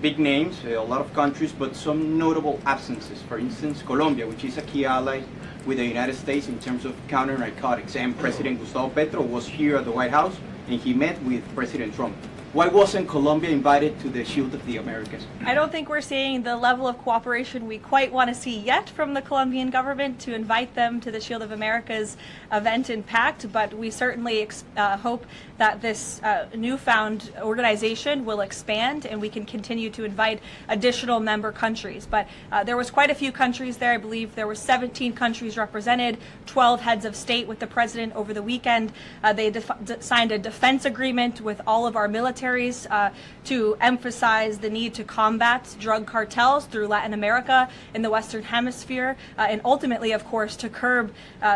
big names, a lot of countries, but some notable absences. For instance, Colombia, which is a key ally with the United States in terms of counter-narcotics. And President Gustavo Petro was here at the White House, and he met with President Trump. Why wasn't Colombia invited to the Shield of the Americas? I don't think we're seeing the level of cooperation we quite want to see yet from the Colombian government to invite them to the Shield of America's event and pact, but we certainly hope that this newfound organization will expand and we can continue to invite additional member countries. But there was quite a few countries there. I believe there were 17 countries represented, 12 heads of state with the president over the weekend. They signed a defense agreement with all of our militaries to emphasize the need to combat drug cartels through Latin America in the Western Hemisphere, and ultimately, of course, to curb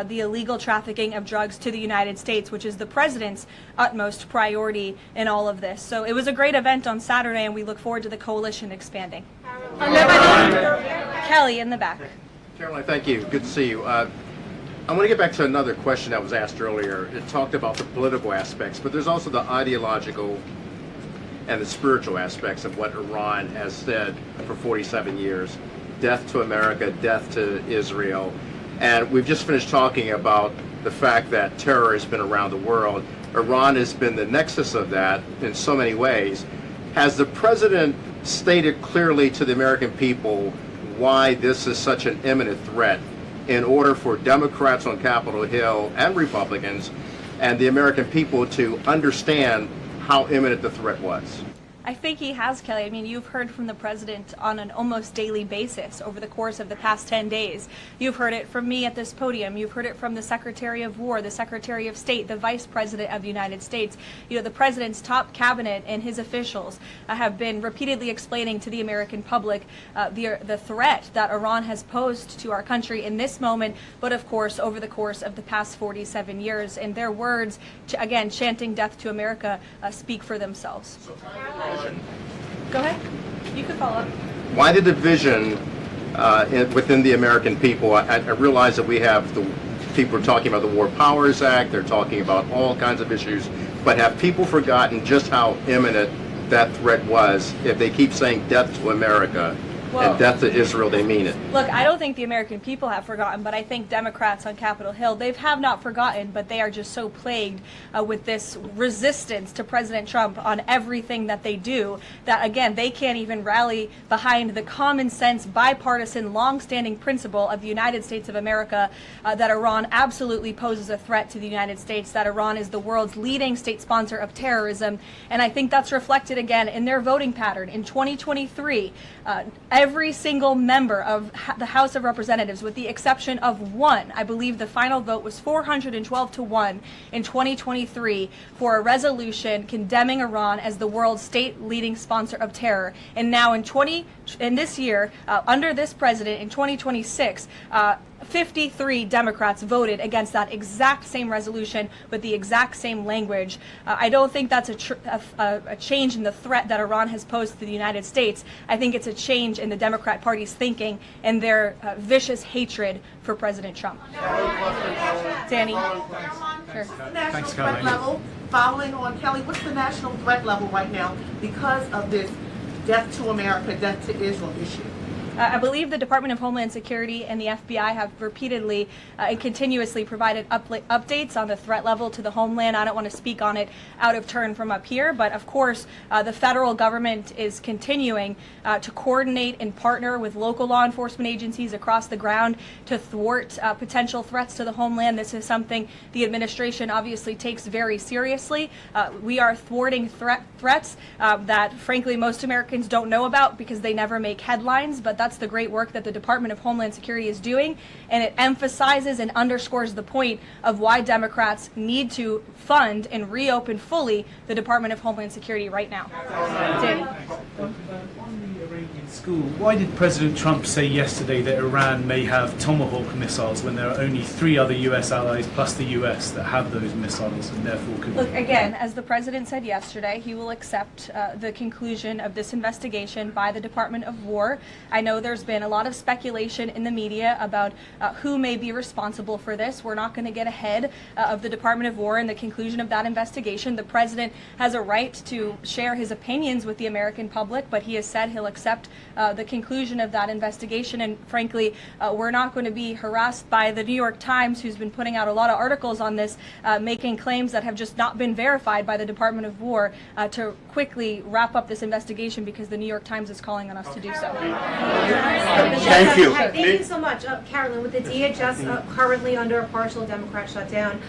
the illegal trafficking of drugs to the United States, which is the president's utmost priority in all of this. So it was a great event on Saturday, and we look forward to the coalition expanding. Kelly in the back. Caroline, thank you. Good to see you. I want to get back to another question that was asked earlier. It talked about the political aspects, but there's also the ideological and the spiritual aspects of what Iran has said for 47 years. Death to America, death to Israel. And we've just finished talking about the fact that terror has been around the world. Iran has been the nexus of that in so many ways. Has the president stated clearly to the American people why this is such an imminent threat in order for Democrats on Capitol Hill and Republicans and the American people to understand how imminent the threat was? I think he has, Kelly. I mean, you've heard from the president on an almost daily basis over the course of the past 10 days. You've heard it from me at this podium. You've heard it from the Secretary of War, the Secretary of State, the Vice President of the United States. You know, the president's top cabinet and his officials have been repeatedly explaining to the American public the threat that Iran has posed to our country in this moment, but of course over the course of the past 47 years. And their words, again, chanting death to America, speak for themselves. Go ahead. You can follow up. Why the division within the American people? I realize that we have the people are talking about the War Powers Act. They're talking about all kinds of issues. But have people forgotten just how imminent that threat was? If they keep saying death to America and death to Israel, they mean it. Look, I don't think the American people have forgotten, but I think Democrats on Capitol Hill, they have not forgotten, but they are just so plagued with this resistance to President Trump on everything that they do that, again, they can't even rally behind the common sense, bipartisan, long-standing principle of the United States of America that Iran absolutely poses a threat to the United States, that Iran is the world's leading state sponsor of terrorism. And I think that's reflected again in their voting pattern. In 2023, every single member of the House of Representatives, with the exception of one, I believe the final vote was 412 to 1 in 2023 for a resolution condemning Iran as the world's state leading sponsor of terror. And now in this year, under this president in 2026, 53 Democrats voted against that exact same resolution with the exact same language. I don't think that's a change in the threat that Iran has posed to the United States. I think it's a change in the Democrat Party's thinking and their vicious hatred for President Trump. Danny. Sure. National threat level, following on Kelly, what's the national threat level right now because of this death to America, death to Israel issue? I believe the Department of Homeland Security and the FBI have repeatedly and continuously provided updates on the threat level to the homeland. I don't want to speak on it out of turn from up here, but of course the federal government is continuing to coordinate and partner with local law enforcement agencies across the ground to thwart potential threats to the homeland. This is something the administration obviously takes very seriously. We are thwarting threats that frankly most Americans don't know about because they never make headlines, but that's the great work that the Department of Homeland Security is doing, and it emphasizes and underscores the point of why Democrats need to fund and reopen fully the Department of Homeland Security right now. Danny? On the Iranian school, why did President Trump say yesterday that Iran may have Tomahawk missiles when there are only 3 other U.S. allies plus the U.S. that have those missiles and therefore could... Look, again, as the president said yesterday, he will accept the conclusion of this investigation by the Department of War. I know there's been a lot of speculation in the media about who may be responsible for this. We're not going to get ahead of the Department of War and the conclusion of that investigation. The president has a right to share his opinions with the American public, but he has said he'll accept the conclusion of that investigation. And frankly, we're not going to be harassed by the New York Times, who's been putting out a lot of articles on this, making claims that have just not been verified by the Department of War, to quickly wrap up this investigation because the New York Times is calling on us to do so. Thank you. Thank you so much. Karoline, with the DHS currently under a partial Democrat shutdown,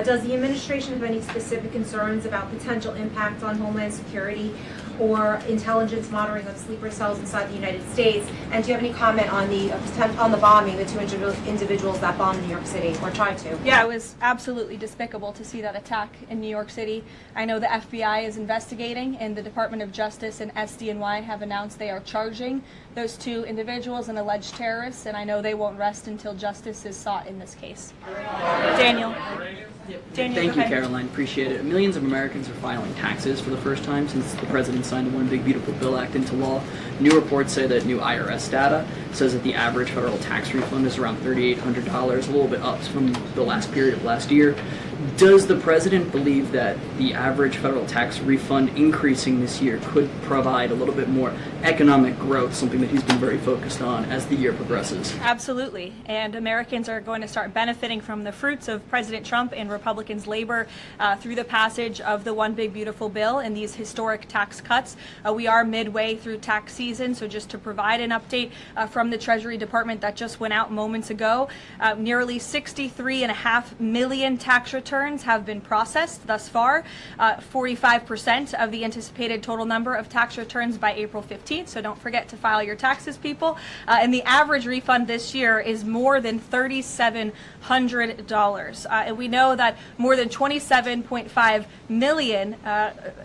does the administration have any specific concerns about potential impact on Homeland Security or intelligence monitoring of sleeper cells inside the United States? And do you have any comment on the bombing, the 2 individuals that bombed New York City or tried to? Yeah, it was absolutely despicable to see that attack in New York City. I know the FBI is investigating, and the Department of Justice and SDNY have announced they are charging those 2 individuals and alleged terrorists, and I know they won't rest until justice is sought in this case. Daniel. Thank you, Caroline. Appreciate it. Millions of Americans are filing taxes for the first time since the president signed the One Big Beautiful Bill Act into law. New reports say that new IRS data says that the average federal tax refund is around $3,800, a little bit up from the last period of last year. Does the president believe that the average federal tax refund increasing this year could provide a little bit more economic growth, something that he's been very focused on as the year progresses? Absolutely. And Americans are going to start benefiting from the fruits of President Trump and Republicans' labor through the passage of the One Big Beautiful Bill and these historic tax cuts. We are midway through tax season, so just to provide an update from the Treasury Department that just went out moments ago, nearly 63.5 million tax returns have been processed thus far, 45% of the anticipated total number of tax returns by April 15th, so don't forget to file your taxes, people. And the average refund this year is more than $3,700. And we know that more than 27.5 million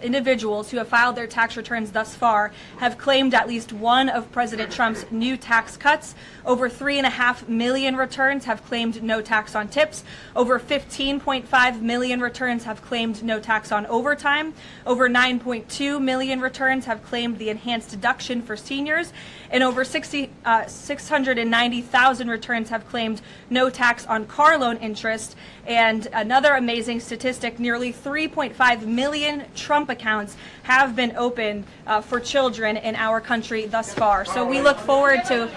individuals who have filed their tax returns thus far have claimed at least one of President Trump's new tax cuts. Over 3.5 million returns have claimed no tax on tips. Over 15.5 million returns have claimed no tax on overtime. Over 9.2 million returns have claimed the enhanced deduction for seniors. And over 690,000 returns have claimed no tax on car loan interest. And another amazing statistic, nearly 3.5 million Trump accounts have been opened for children in our country thus far. So we look forward to,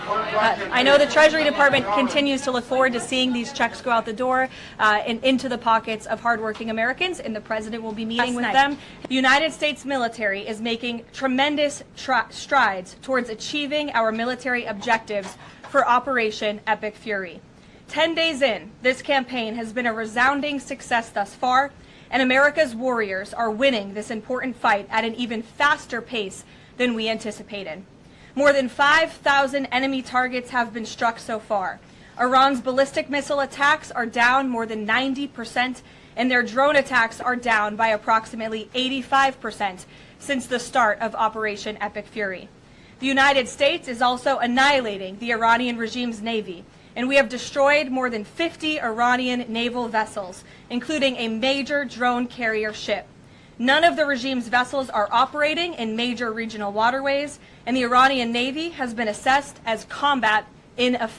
I know the Treasury Department continues to look forward to seeing these checks go out the door and into the pockets of hardworking Americans, and the president will be meeting with them. The United States military is making tremendous strides towards achieving our military objectives for Operation Epic Fury. 10 days in, this campaign has been a resounding success thus far, and America's warriors are winning this important fight at an even faster pace than we anticipated. More than 5,000 enemy targets have been struck so far. Iran's ballistic missile attacks are down more than 90%, and their drone attacks are down by approximately 85% since the start of Operation Epic Fury. The United States is also annihilating the Iranian regime's navy, and we have destroyed more than 50 Iranian naval vessels, including a major drone carrier ship. None of the regime's vessels are operating in major regional waterways, and the Iranian Navy has been assessed as combat ineffective.